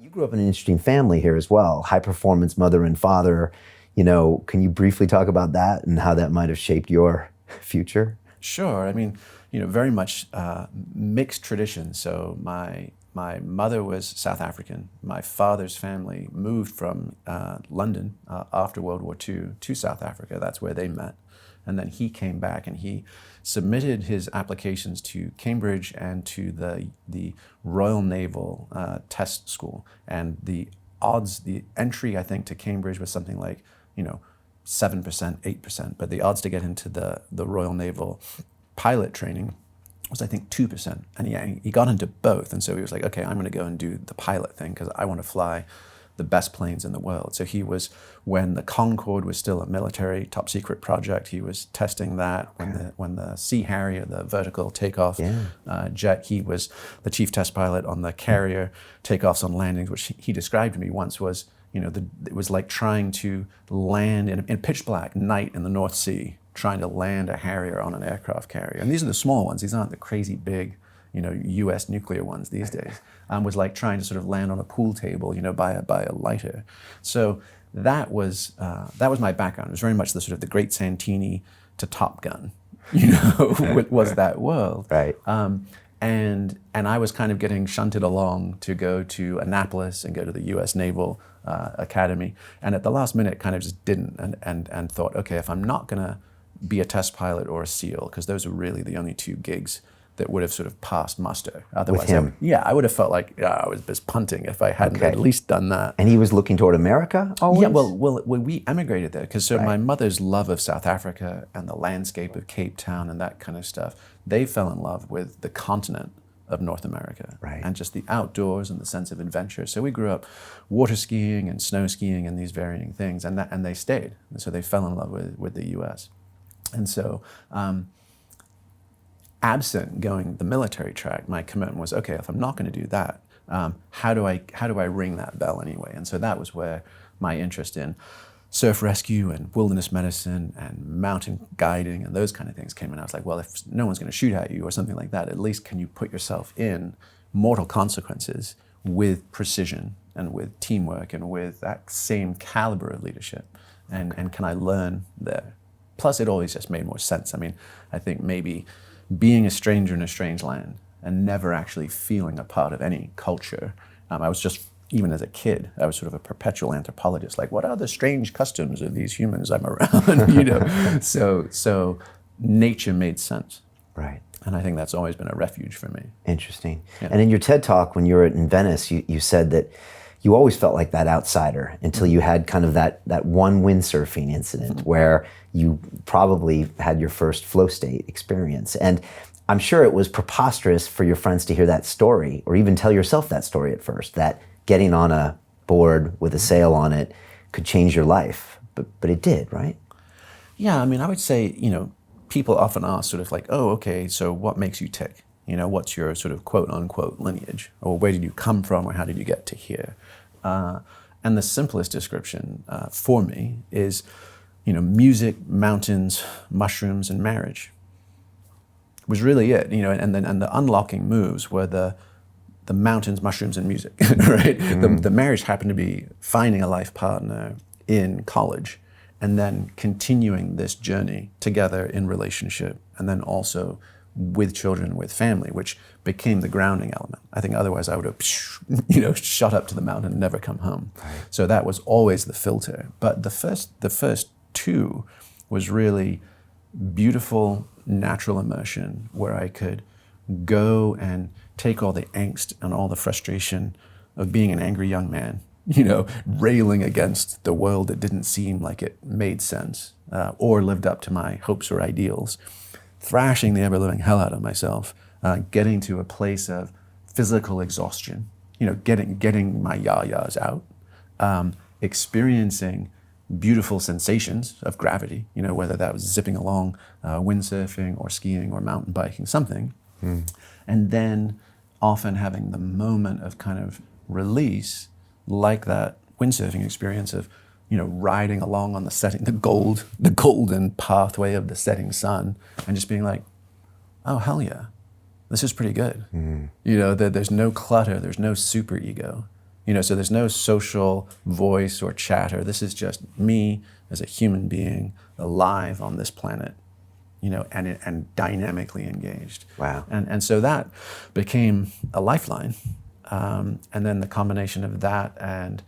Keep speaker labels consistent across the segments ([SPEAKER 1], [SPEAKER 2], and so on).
[SPEAKER 1] You grew up in an interesting family here as well, high performance mother and father. Can you briefly talk about that and how that might have shaped your future?
[SPEAKER 2] Sure. I mean, very much mixed traditions. So my mother was South African. My father's family moved from London after World War II to South Africa. That's where they met. And then he came back and he submitted his applications to Cambridge and to the Royal Naval Test School. And the entry, I think, to Cambridge was something like, 7%, 8%. But the odds to get into the Royal Naval pilot training was, I think, 2%. And he got into both. And so he was like, okay, I'm going to go and do the pilot thing because I want to fly the best planes in the world. So he was, when the Concorde was still a military top secret project, he was testing that. When the Sea Harrier, the vertical takeoff jet, he was the chief test pilot on the carrier takeoffs and landings, which he described to me once was, it was like trying to land in pitch black night in the North Sea, trying to land a Harrier on an aircraft carrier. And these are the small ones. These aren't the crazy big, U.S. nuclear ones these days. Was like trying to sort of land on a pool table, by a lighter. So that was my background. It was very much the sort of the Great Santini to Top Gun, was that world.
[SPEAKER 1] Right.
[SPEAKER 2] And I was kind of getting shunted along to go to Annapolis and go to the U.S. Naval Academy. And at the last minute, kind of just didn't and thought, okay, if I'm not going to be a test pilot or a SEAL, because those are really the only two gigs that would have sort of passed muster. Otherwise,
[SPEAKER 1] with him.
[SPEAKER 2] I would have felt like I was just punting if I hadn't at least done that.
[SPEAKER 1] And he was looking toward America always?
[SPEAKER 2] Yeah, well, we emigrated there because my mother's love of South Africa and the landscape of Cape Town and that kind of stuff, they fell in love with the continent of North America and just the outdoors and the sense of adventure. So we grew up water skiing and snow skiing and these varying things, and they stayed. And so they fell in love with the U.S. And so, absent going the military track, my commitment was, okay, if I'm not going to do that, how do I ring that bell anyway? And so that was where my interest in surf rescue and wilderness medicine and mountain guiding and those kind of things came in. I was like, well, if no one's going to shoot at you or something like that, at least can you put yourself in mortal consequences with precision and with teamwork and with that same caliber of leadership? And can I learn there? Plus, it always just made more sense. I mean, I think maybe being a stranger in a strange land and never actually feeling a part of any culture. I was just, even as a kid, I was sort of a perpetual anthropologist. Like, what are the strange customs of these humans I'm around? So nature made sense.
[SPEAKER 1] Right.
[SPEAKER 2] And I think that's always been a refuge for me.
[SPEAKER 1] Interesting.
[SPEAKER 2] Yeah.
[SPEAKER 1] And in your TED Talk, when you were in Venice, you said that you always felt like that outsider until you had kind of that one windsurfing incident where you probably had your first flow state experience. And I'm sure it was preposterous for your friends to hear that story, or even tell yourself that story at first, that getting on a board with a sail on it could change your life. But it did, right?
[SPEAKER 2] Yeah, I mean, I would say, people often ask sort of like, oh, okay, so what makes you tick? What's your sort of quote unquote lineage? Or where did you come from, or how did you get to here? And the simplest description for me is, music, mountains, mushrooms, and marriage was really it. And the unlocking moves were the mountains, mushrooms, and music, right? The marriage happened to be finding a life partner in college and then continuing this journey together in relationship, and then also with children, with family, which became the grounding element. I think otherwise I would have, shot up to the mountain and never come home. Right. So that was always the filter. But the first two was really beautiful, natural immersion where I could go and take all the angst and all the frustration of being an angry young man, railing against the world that didn't seem like it made sense or lived up to my hopes or ideals, thrashing the ever-living hell out of myself, getting to a place of physical exhaustion, getting my yah-yahs out, experiencing beautiful sensations of gravity, whether that was zipping along, windsurfing or skiing or mountain biking, something. And then often having the moment of kind of release, like that windsurfing experience of, riding along on the golden pathway of the setting sun, and just being like, oh, hell yeah, this is pretty good. There's no clutter, there's no super ego. So there's no social voice or chatter. This is just me as a human being alive on this planet, and dynamically engaged.
[SPEAKER 1] Wow.
[SPEAKER 2] And so that became a lifeline. And then the combination of that and,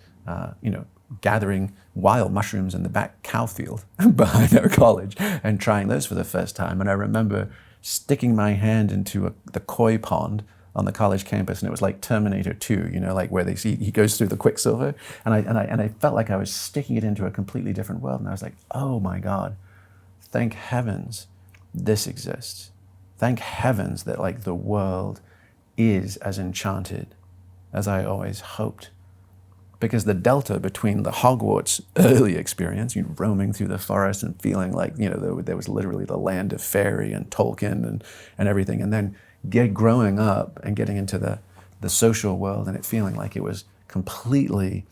[SPEAKER 2] gathering wild mushrooms in the back cow field behind our college and trying those for the first time. And I remember sticking my hand into the koi pond on the college campus, and it was like Terminator 2, like where he goes through the quicksilver. And I felt like I was sticking it into a completely different world. And I was like, oh my God, thank heavens this exists. Thank heavens that like the world is as enchanted as I always hoped. Because the delta between the Hogwarts early experience, roaming through the forest and feeling like, there was literally the land of fairy and Tolkien and everything, and then growing up and getting into the social world and it feeling like it was completely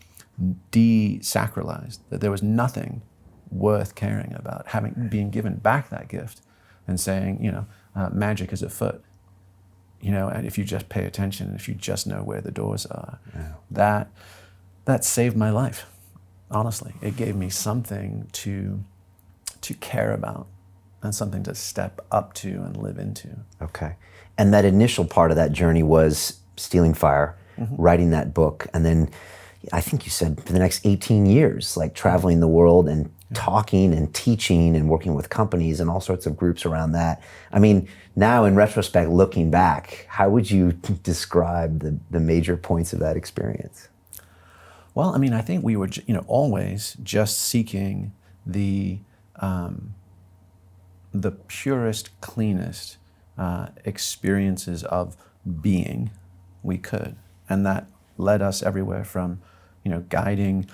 [SPEAKER 2] desacralized, that there was nothing worth caring about, being given back that gift and saying, magic is afoot, and if you just pay attention, if you just know where the doors are, that saved my life, honestly. It gave me something to care about and something to step up to and live into.
[SPEAKER 1] Okay. And that initial part of that journey was stealing fire, writing that book, and then I think you said for the next 18 years, like traveling the world and talking and teaching and working with companies and all sorts of groups around that. I mean, now in retrospect, looking back, how would you describe the major points of that experience?
[SPEAKER 2] Well, I mean, I think we were, always just seeking the purest, cleanest experiences of being we could. And that led us everywhere from, guiding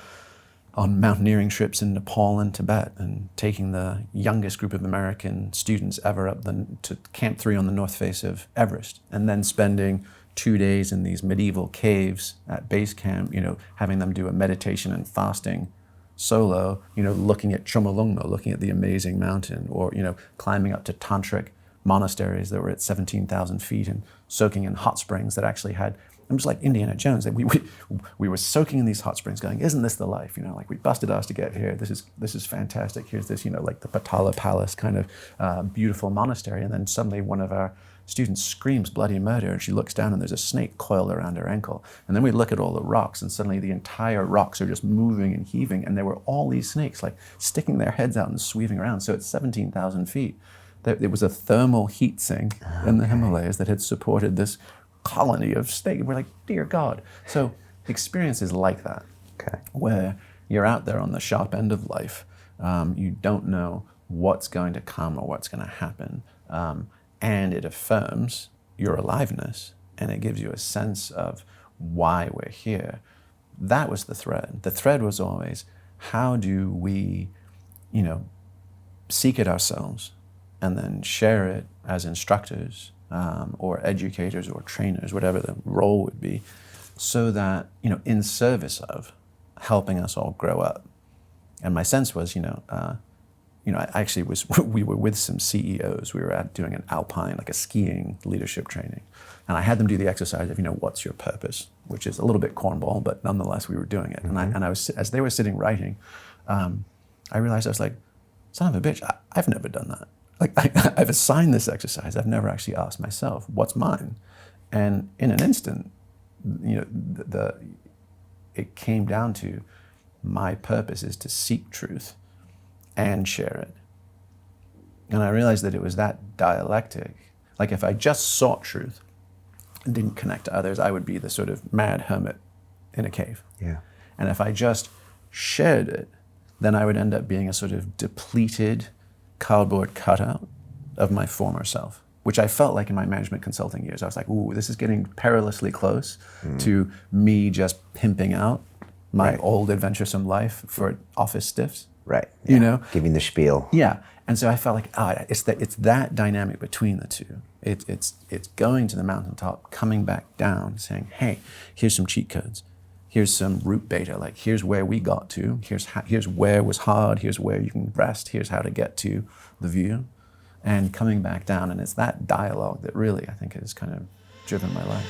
[SPEAKER 2] on mountaineering trips in Nepal and Tibet and taking the youngest group of American students ever up to Camp 3 on the north face of Everest, and then spending 2 days in these medieval caves at base camp, having them do a meditation and fasting solo, looking at Chomolungma, looking at the amazing mountain, or, climbing up to tantric monasteries that were at 17,000 feet and soaking in hot springs that actually had, I'm just like Indiana Jones. We were soaking in these hot springs going, isn't this the life? Like we busted us to get here. This is fantastic. Here's this, like the Patala Palace kind of beautiful monastery. And then suddenly one of our student screams bloody murder, and she looks down and there's a snake coiled around her ankle. And then we look at all the rocks, and suddenly the entire rocks are just moving and heaving, and there were all these snakes like sticking their heads out and sweeping around. So at 17,000 feet, it was a thermal heat sink in the Himalayas that had supported this colony of snakes. We're like, dear God. So experiences like that, where you're out there on the sharp end of life, you don't know what's going to come or what's going to happen. And it affirms your aliveness, and it gives you a sense of why we're here. That was the thread. The thread was always, how do we, seek it ourselves and then share it as instructors or educators or trainers, whatever the role would be, so that, in service of helping us all grow up. And my sense was, I actually we were with some CEOs. We were doing an alpine, like a skiing leadership training. And I had them do the exercise of, what's your purpose? Which is a little bit cornball, but nonetheless, we were doing it. And I was, as they were sitting writing, I realized I was like, son of a bitch, I've never done that. Like I've assigned this exercise. I've never actually asked myself, what's mine? And in an instant, it came down to, my purpose is to seek truth and share it. And I realized that it was that dialectic. Like if I just sought truth and didn't connect to others, I would be the sort of mad hermit in a cave.
[SPEAKER 1] Yeah.
[SPEAKER 2] And if I just shared it, then I would end up being a sort of depleted cardboard cutout of my former self, which I felt like in my management consulting years. I was like, ooh, this is getting perilously close to me just pimping out my old adventuresome life for office stiffs.
[SPEAKER 1] Right. Yeah. Giving the spiel.
[SPEAKER 2] Yeah. And so I felt like, it's that dynamic between the two. It's going to the mountaintop, coming back down, saying, hey, here's some cheat codes. Here's some root beta, like here's where we got to, here's where it was hard, here's where you can rest, here's how to get to the view, and coming back down. And it's that dialogue that really, I think, has kind of driven my life.